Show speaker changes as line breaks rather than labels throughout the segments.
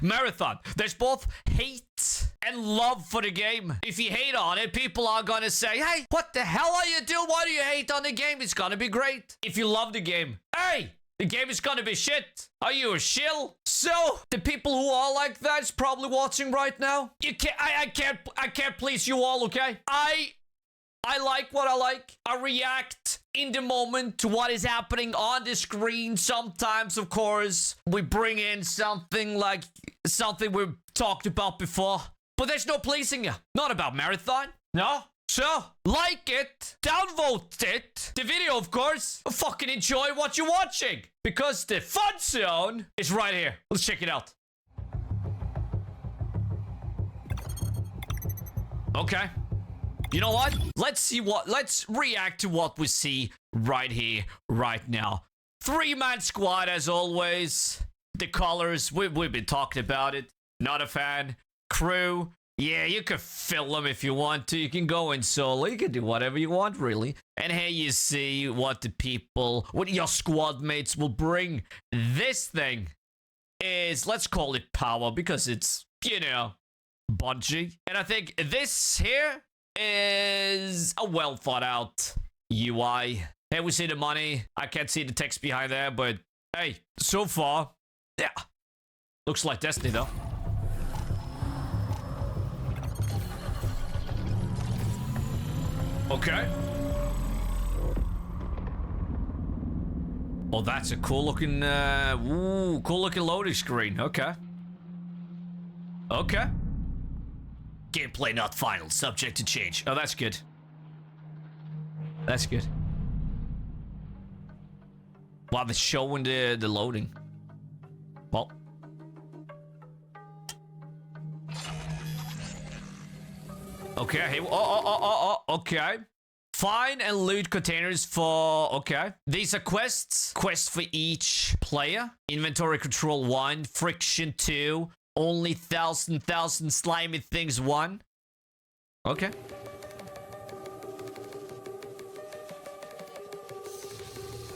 Marathon. There's both hate and love for the game. If you hate on it, people are gonna say, hey, what the hell are you doing? Why do you hate on the game? It's gonna be great. If you love the game, hey, the game is gonna be shit. Are you a shill? So the people who are like that is probably watching right now. You can't. I can't please you all. Okay. I like what I like. I react in the moment to what is happening on the screen. Sometimes, of course, we bring in something like something we've talked about before. But there's no pleasing you. Not about Marathon. No. So, like it, downvote it, the video, of course. Fucking enjoy what you're watching. Because the fun zone is right here. Let's check it out. Okay. You know what? Let's react to what we see right here, right now. 3-man squad as always. The colors, we've been talking about it. Not a fan. Crew, yeah, you can fill them if you want to. You can go in solo. You can do whatever you want, really. And here you see what the people, what your squad mates will bring. This thing is, let's call it power because it's, you know, Bungie. And I think this here is a well thought out UI. Here we see the money. I can't see the text behind there, but hey, so far, yeah. Looks like Destiny though. Okay. Oh, that's a cool looking, cool looking loading screen. Okay. Okay. Gameplay not final, subject to change. Oh, that's good. That's good. Wow, they're showing the loading. Well. Okay, hey, okay. Find and loot containers for, okay. These are quests. Quests for each player. Inventory control 1, friction 2. Only 1,000 slimy things 1. Okay.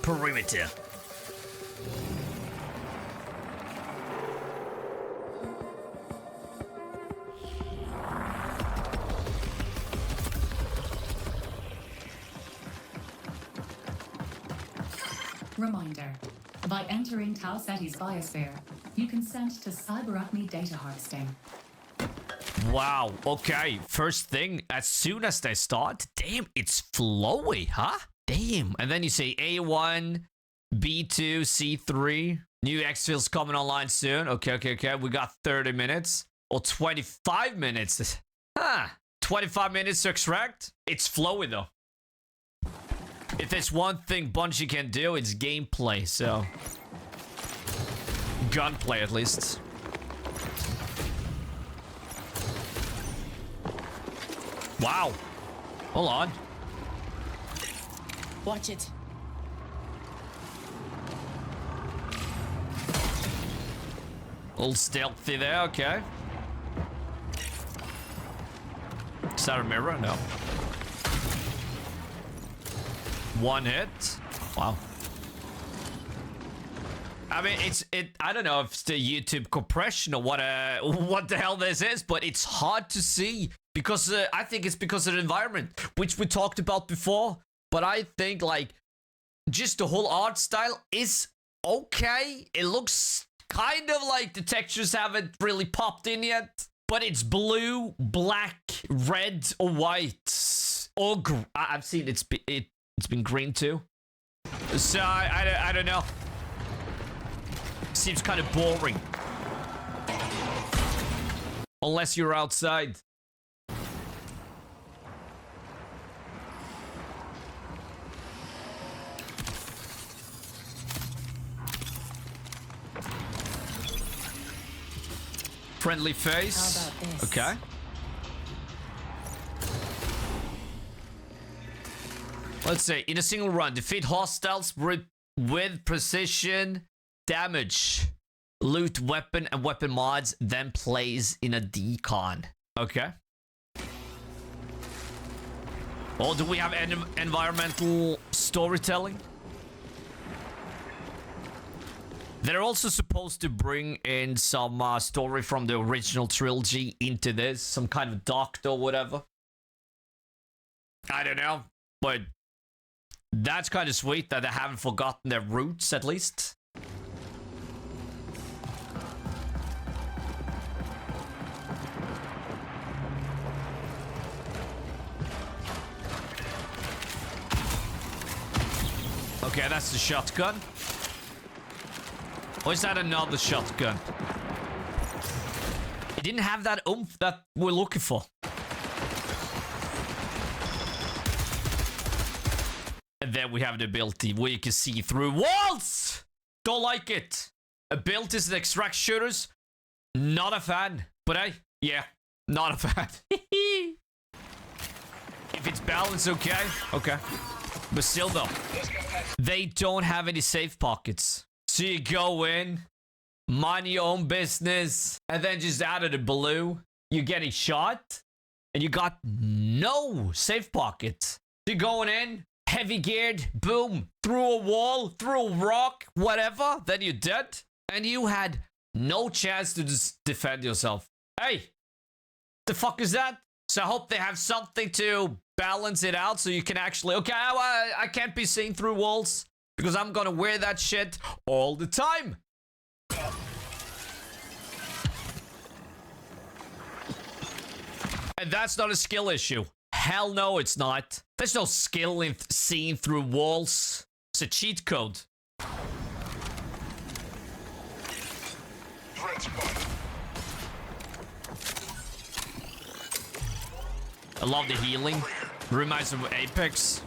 Perimeter.
Reminder. By entering Tau Ceti's biosphere, you consent to cyber-acme data harvesting.
Wow, okay. First thing, as soon as they start, damn, it's flowy, huh? Damn. And then you say A1, B2, C3. New exfils coming online soon. Okay. We got 30 minutes. Or 25 minutes. Huh. 25 minutes to extract. It's flowy, though. If there's one thing Bungie can do, it's gameplay, so... gunplay, at least. Wow. Hold on.
Watch it.
A little stealthy there, okay. Is that a mirror? No. One hit. Wow. I mean, I don't know if it's the YouTube compression or what the hell this is, but it's hard to see because I think it's because of the environment, which we talked about before. But I think like just the whole art style is okay. It looks kind of like the textures haven't really popped in yet, but it's blue, black, red, or white. Or I've seen it's been green too. So I don't know. Seems kind of boring. Unless you're outside. Friendly face.
How about this?
Okay. Let's say, in a single run, defeat hostiles with precision damage. Loot weapon and weapon mods, then plays in a decon. Okay. Oh, do we have environmental storytelling? They're also supposed to bring in some story from the original trilogy into this. Some kind of doctor or whatever. I don't know. But that's kind of sweet that they haven't forgotten their roots, at least. Okay, that's the shotgun. Or is that another shotgun? It didn't have that oomph that we're looking for. And then we have the ability where you can see through walls! Don't like it. Abilities and extract shooters, not a fan. But hey, yeah, not a fan. If it's balanced, okay. Okay. But still though, they don't have any safe pockets. So you go in, mind your own business, and then just out of the blue, you get a shot, and you got no safe pocket. You're going in, heavy geared, boom, through a wall, through a rock, whatever, then you're dead, and you had no chance to just defend yourself. Hey, the fuck is that? So I hope they have something to balance it out so you can actually, okay, I can't be seen through walls. Because I'm gonna wear that shit all the time. And that's not a skill issue. Hell no, it's not. There's no skill in seeing through walls. It's a cheat code. I love the healing. Reminds me of Apex.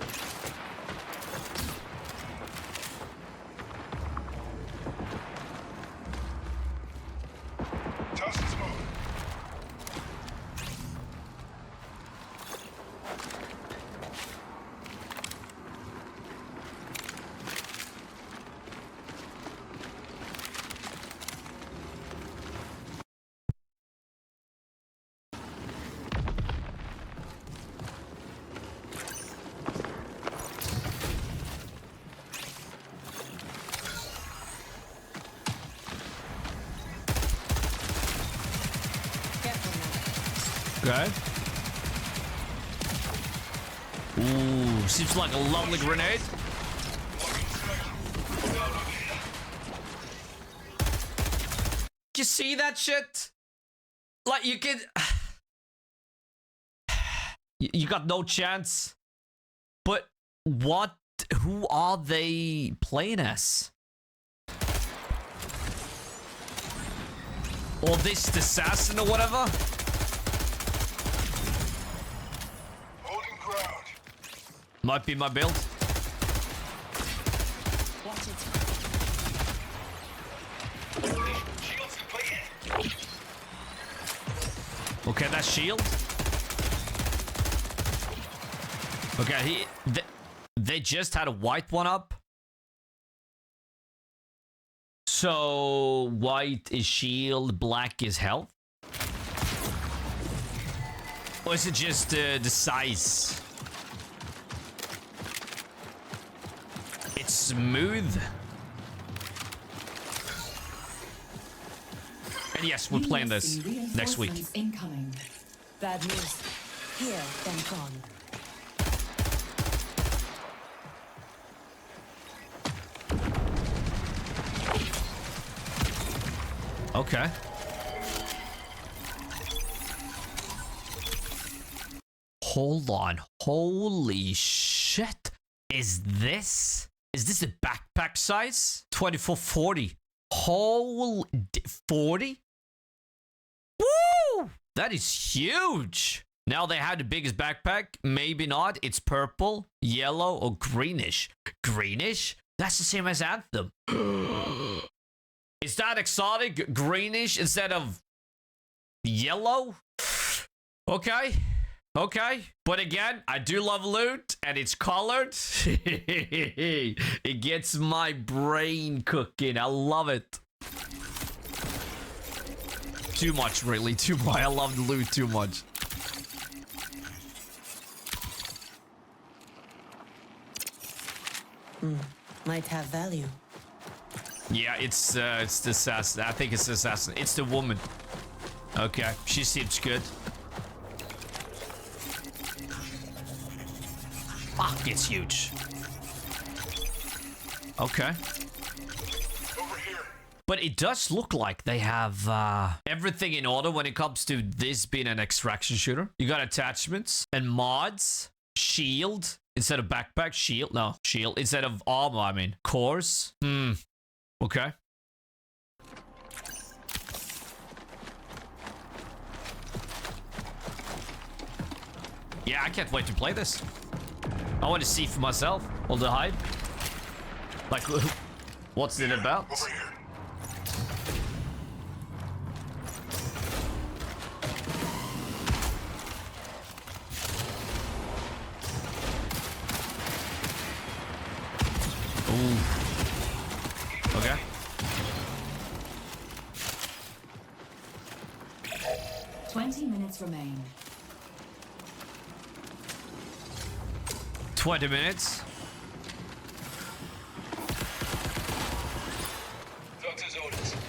Okay. Ooh, seems like a lovely grenade. You see that shit? Like you can... You got no chance. But what... Who are they playing as? Or this assassin or whatever? Might be my build.
Watch it.
Okay, that's shield. Okay, they just had a white one up. So white is shield, black is health. Or is it just the size? It's smooth. And yes, we're playing this next week.
Incoming.
Bad news. Here, then gone.
Okay. Hold on. Holy shit. Is this a backpack size? 2440. Whole 40? Woo! That is huge. Now they have the biggest backpack. Maybe not. It's purple, yellow, or greenish. Greenish? That's the same as Anthem. Is that exotic? Greenish instead of yellow? Okay. Okay. But again, I do love loot and it's colored. It gets my brain cooking. I love it. Too much, really. Too much. I love the loot too much.
Might have value.
Yeah, it's the assassin. I think it's the assassin. It's the woman. Okay, she seems good. Fuck, it's huge. Okay. But it does look like they have everything in order when it comes to this being an extraction shooter. You got attachments and mods, shield instead of backpack, shield. No, shield instead of armor, I mean. Cores. Okay. Yeah, I can't wait to play this. I want to see for myself all the hype. Like, what's it about? Ooh. Okay.
Minutes remain.
20 minutes.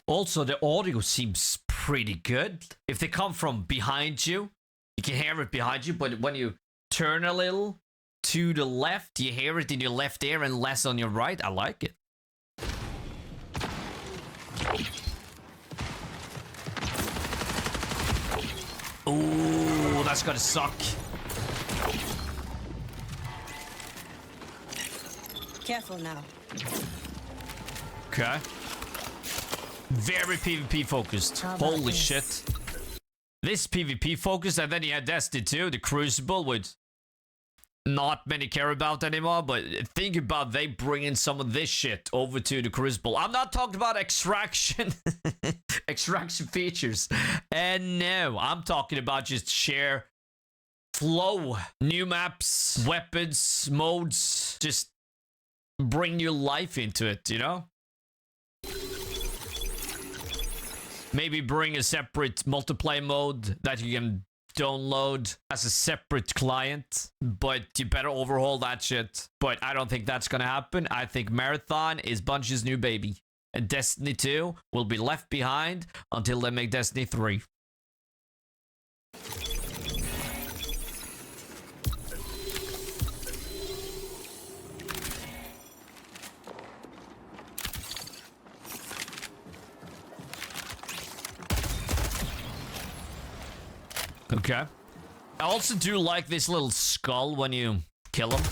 Also, the audio seems pretty good. If they come from behind you, you can hear it behind you, but when you turn a little to the left, you hear it in your left ear and less on your right. I like it. Ooh, that's gonna suck.
Careful now.
Okay. Very PvP focused. Holy shit. This PvP focused, and then you had Destiny 2, the Crucible, which not many care about anymore, but think about they bringing some of this shit over to the Crucible. I'm not talking about extraction extraction features, and no, I'm talking about just sheer flow, new maps, weapons, modes, just bring new life into it, you know? Maybe bring a separate multiplayer mode that you can download as a separate client, but you better overhaul that shit. But I don't think that's gonna happen. I think Marathon is Bungie's new baby, and Destiny 2 will be left behind until they make Destiny 3. Okay. I also do like this little skull when you kill him.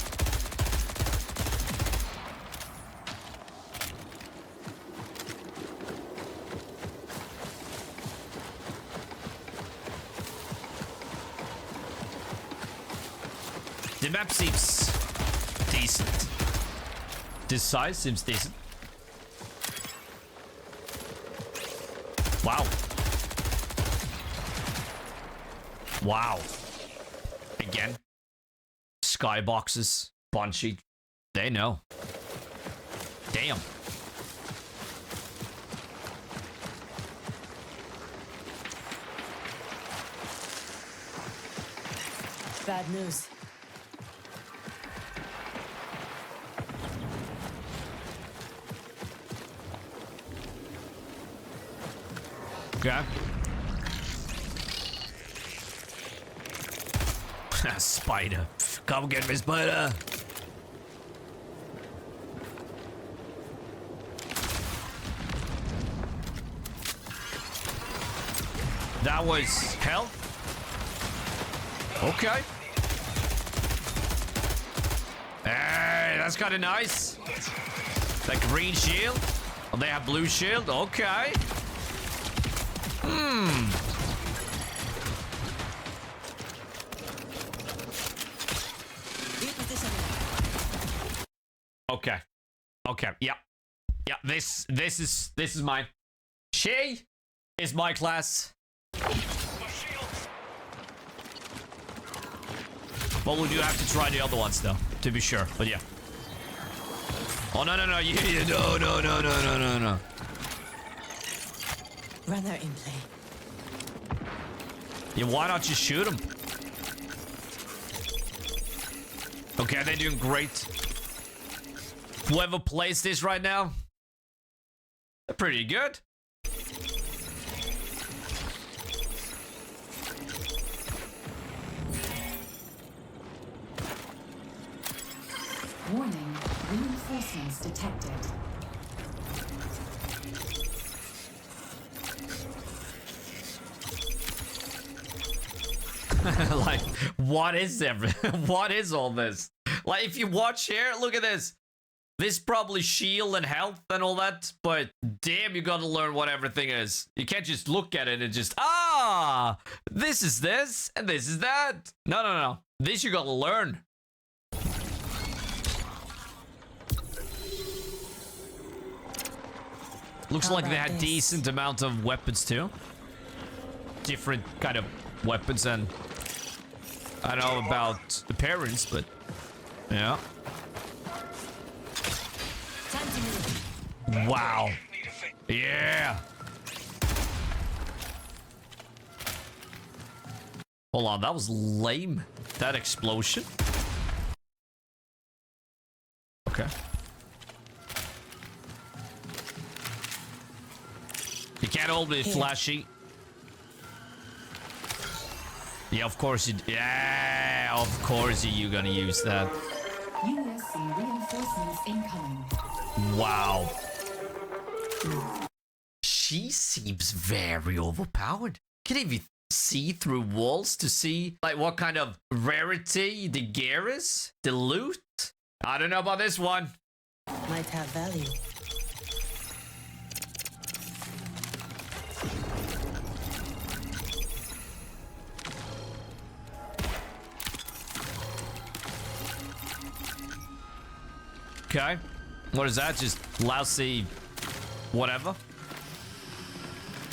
The map seems decent. This size seems decent. Wow. Wow. Again. Skyboxes. Bungie. They know. Damn.
Bad news.
Okay. Spider. Come get me, spider. That was hell. Okay. Hey, that's kind of nice. Like green shield. Oh, they have blue shield. Okay. Okay. Okay. Yeah. Yeah. This is mine. She is my class. Well, we do have to try the other ones though, to be sure. But yeah. Oh no. No.
Runner in play.
Yeah. Why not just shoot them? Okay, they're doing great. Whoever plays this right now, Pretty good.
Warning, reinforcements detected.
Like, what is what is all this? Like, if you watch here, look at this. This probably shield and health and all that, but damn, you gotta learn what everything is. You can't just look at it and just, this is this and this is that. No, no, no. This you gotta learn. Looks like they had decent amount of weapons too. Different kind of weapons, and I don't know about the parents, but yeah.
Time to move.
Wow. Yeah. Hold on, that was lame. That explosion. Okay. You can't hold it flashy. Yeah, of course you. Yeah, of course you're gonna use that.
USC reinforcements incoming.
Wow. She seems very overpowered. Can even see through walls to see like what kind of rarity the gear is, the loot. I don't know about this one.
Might have value.
Okay. What is that? Just lousy whatever?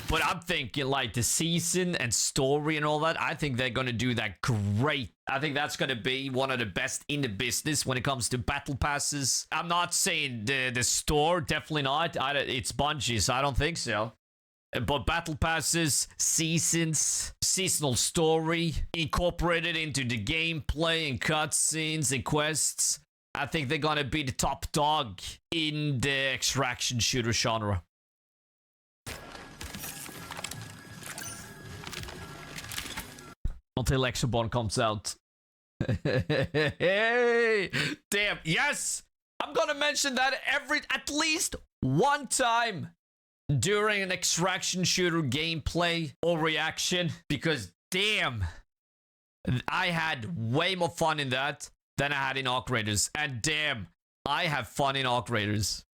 But I'm thinking like the season and story and all that, I think they're going to do that great. I think that's going to be one of the best in the business when it comes to battle passes. I'm not saying the store, definitely not. It's Bungie, so I don't think so. But battle passes, seasons, seasonal story, incorporated into the gameplay and cutscenes and quests. I think they're gonna be the top dog in the extraction shooter genre. Until Exobon comes out. Hey, damn, yes! I'm gonna mention that at least one time during an extraction shooter gameplay or reaction, because damn, I had way more fun in that than I had in Arc Raiders. And damn, I have fun in Arc Raiders.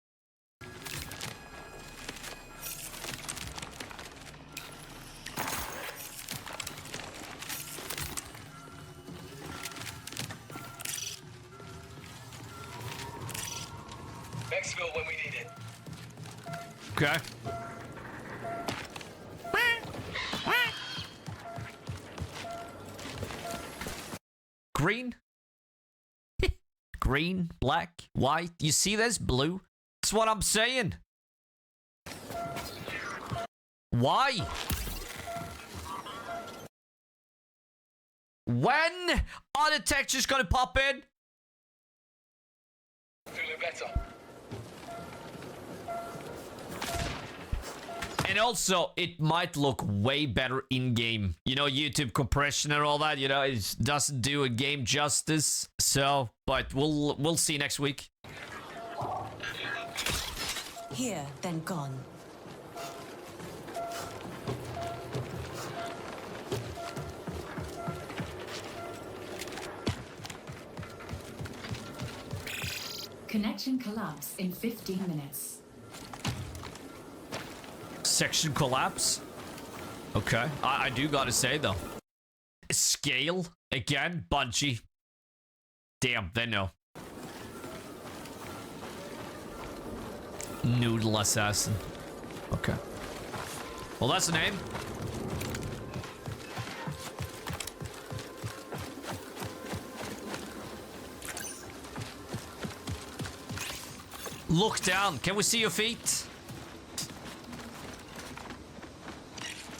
Maxville when we need it.
Okay. Green? Green, black, white. You see this? Blue. That's what I'm saying. Why? When are the textures gonna pop in?
Feeling better.
And also, it might look way better in-game. You know, YouTube compression and all that, you know, it doesn't do a game justice. So, but we'll see next week.
Here, then gone.
Connection collapse in 15 minutes.
Section collapse. Okay. I do gotta say, though. Scale. Again, Bungie. Damn, they know. Noodle Assassin. Okay. Well, that's the name. Look down. Can we see your feet?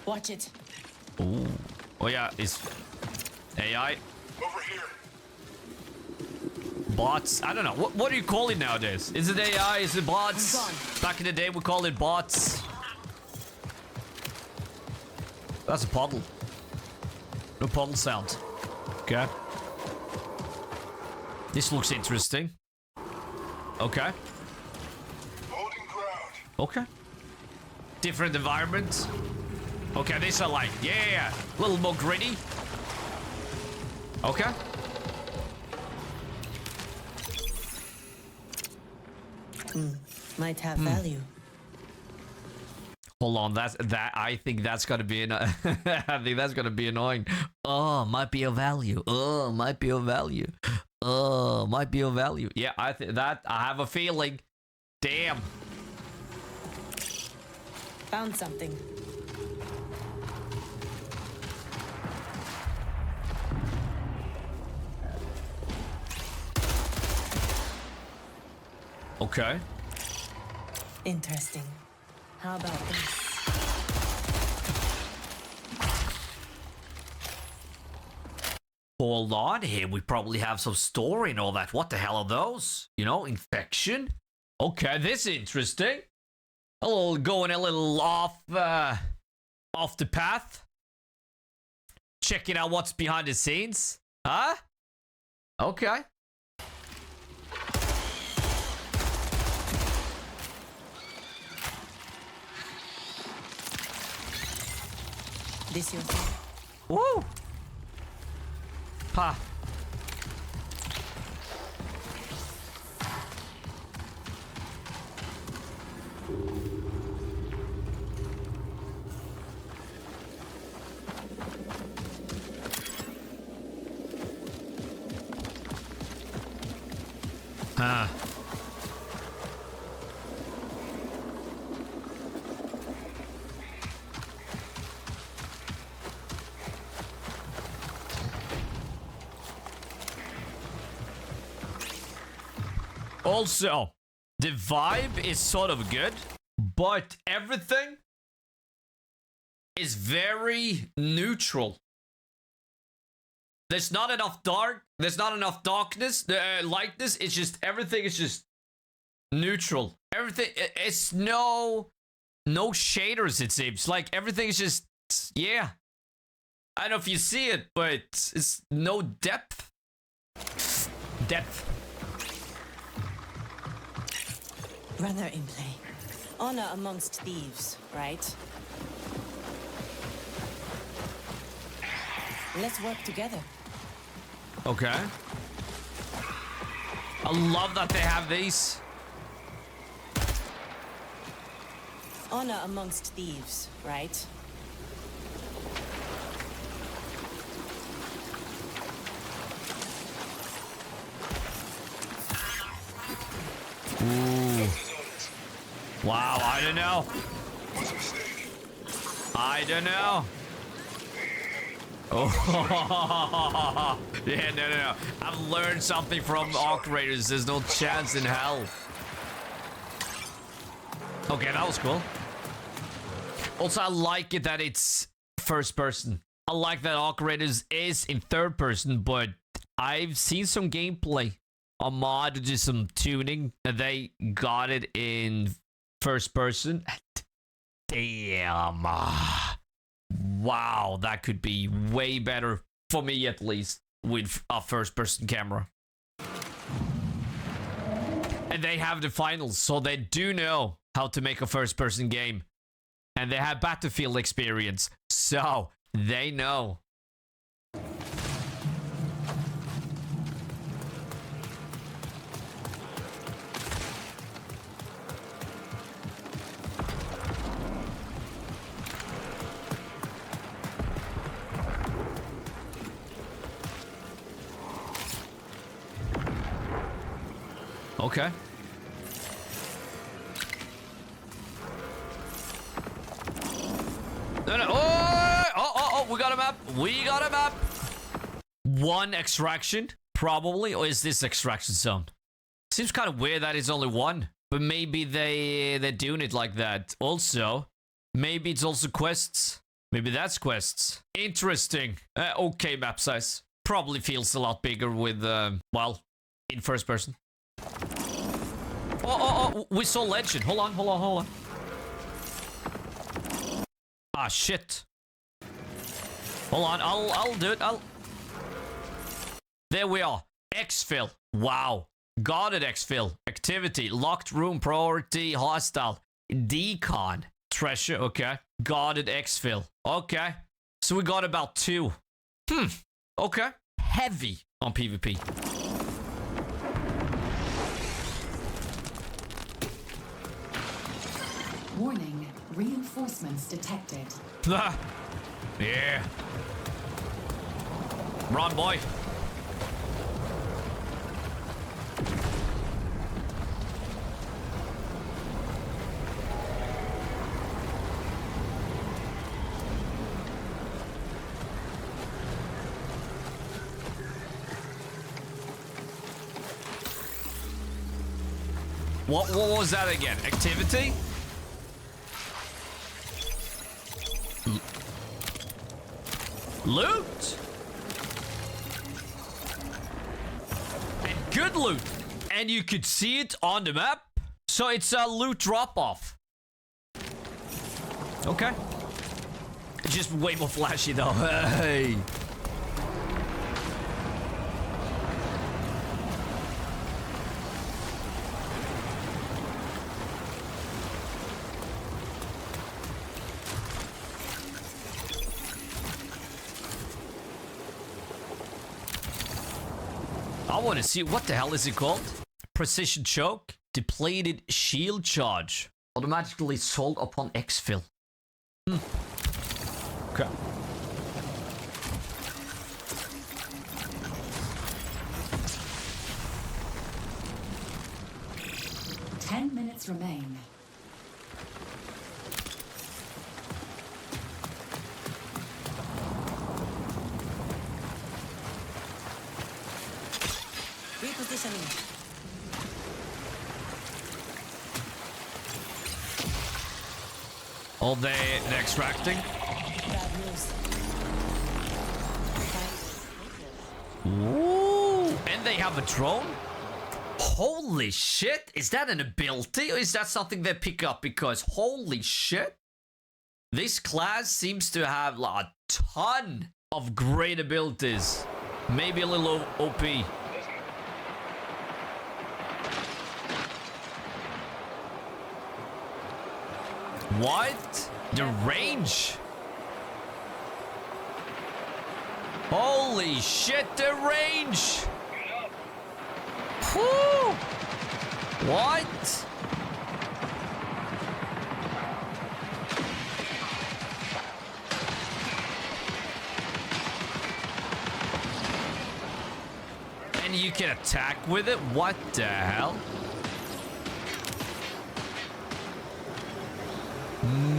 Watch it.
Ooh. Oh, yeah. It's AI.
Over here.
Bots? I don't know. What do you call it nowadays? Is it AI? Is it bots? Back in the day, we called it bots. That's a puddle. No puddle sound. Okay. This looks interesting. Okay.
Holding ground.
Okay. Different environment. Okay, this I like. Yeah. A little more gritty. Okay.
Might have value.
Hold on, I think that's gonna be I think that's gonna be annoying. Oh, might be of value. Oh, might be of value. Oh, might be of value. Yeah, I have a feeling. Damn.
Found something.
Okay.
Interesting. How about this?
Hold on here. We probably have some story and all that. What the hell are those? You know, infection? Okay, this is interesting. Going a little off the path. Checking out what's behind the scenes. Huh? Okay.
This your thing?
Woo! Pa. Huh. Also, the vibe is sort of good, but everything is very neutral. There's not enough darkness, lightness. It's just, everything is just neutral. Everything, it's no shaders, it seems. Like, everything is just, yeah. I don't know if you see it, but it's no depth.
Runner in play. Honor amongst thieves, right? Let's work together.
Okay. I love that they have these.
Honor amongst thieves, right?
Ooh. Wow, I don't know.
What's a mistake?
I don't know. Oh, yeah, no. I've learned something from operators. There's no chance in hell. Okay, that was cool. Also, I like it that it's first person. I like that operators is in third person, but I've seen some gameplay on mod, just some tuning, and they got it in first person. Damn. Wow, that could be way better for me, at least, with a first-person camera. And they have the finals, so they do know how to make a first-person game. And they have Battlefield experience, so they know. Okay. No. Oh, we got a map. We got a map. One extraction, probably. Or is this extraction zone? Seems kind of weird that it's only one. But maybe they're doing it like that. Also, maybe it's also quests. Maybe that's quests. Interesting. Okay, map size. Probably feels a lot bigger with, well, In first person. Oh, we saw legend. Hold on. Ah, shit. Hold on, I'll do it. There we are. Exfil. Wow. Guarded exfil. Activity. Locked room. Priority. Hostile. Decon. Treasure. Okay. Guarded exfil. Okay. So we got about 2. Okay. Heavy on PvP.
Warning, reinforcements detected.
Yeah. Run, boy. What was that again? Activity? Loot? And good loot. And you could see it on the map. So it's a loot drop-off. Okay. It's just way more flashy though. Hey. I want to see, what the hell is it called? Precision choke, depleted shield charge, automatically sold upon exfil. Okay.
Ten minutes remain.
Repositioning.
All day extracting.
Bad news.
Ooh, and they have a drone? Holy shit, is that an ability or is that something they pick up? Because holy shit, this class seems to have like, a ton of great abilities. Maybe a little OP. What? The range? Holy shit, the range! Whew! What? And you can attack with it? What the hell?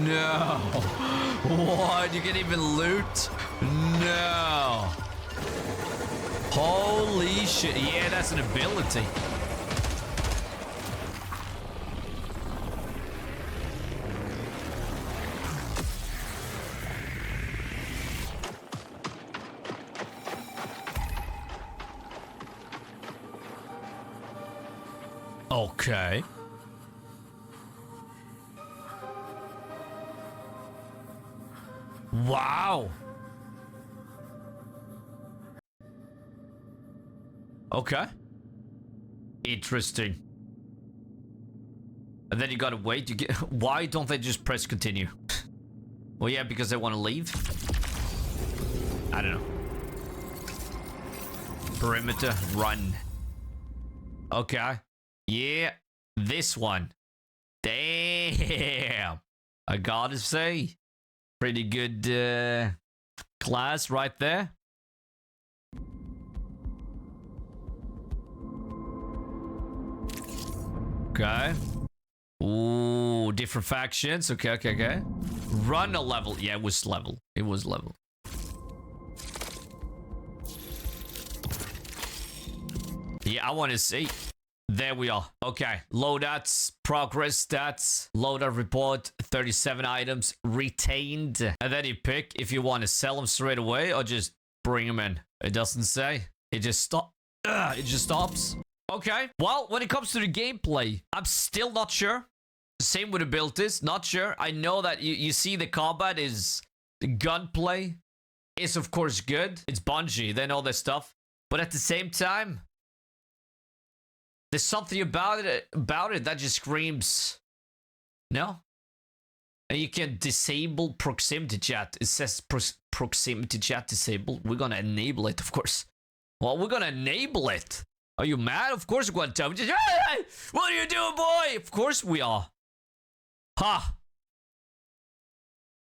No. What? You can even loot? No. Holy shit. Yeah, that's an ability. Okay. Wow. Okay. Interesting. And then you gotta wait. You get. Why don't they just press continue? Well, yeah, because they want to leave. I don't know. Perimeter run. Okay. Yeah. This one. Damn. I gotta say. Pretty good class right there. Okay. Ooh, different factions. Okay. Run a level. Yeah, it was level. It was level. Yeah, I want to see. There we are. Okay. Loadouts, progress stats, loadout report, 37 items retained. And then you pick if you want to sell them straight away or just bring them in. It doesn't say. It just stops. Okay. Well, when it comes to the gameplay, I'm still not sure. Same with the build is, not sure. I know that you see the combat is... The gunplay is, of course, good. It's Bungie. They know their stuff. But at the same time, there's something about it that just screams... No? And you can disable proximity chat. It says proximity chat disabled. We're gonna enable it, of course. Well, we're gonna enable it. Are you mad? Of course we're gonna tell you. Hey, what are you doing, boy? Of course we are. Ha.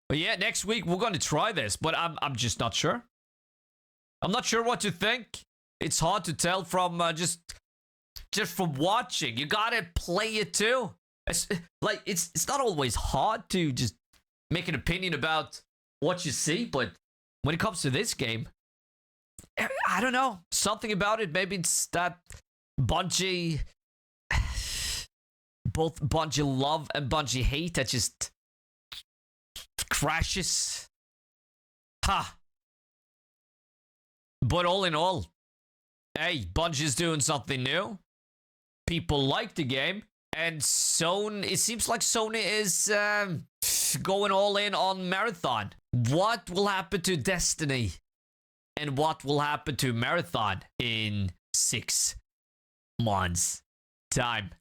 But yeah, next week we're gonna try this, but I'm just not sure. I'm not sure what to think. It's hard to tell from just from watching. You gotta play it too. It's not always hard to just make an opinion about what you see, but when it comes to this game, I don't know. Something about it. Maybe it's that Bungie, both Bungie love and Bungie hate that just crashes. Ha. But all in all, hey, Bungie's doing something new. People like the game. And it seems like Sony is going all in on Marathon. What will happen to Destiny? And what will happen to Marathon in 6 months' time?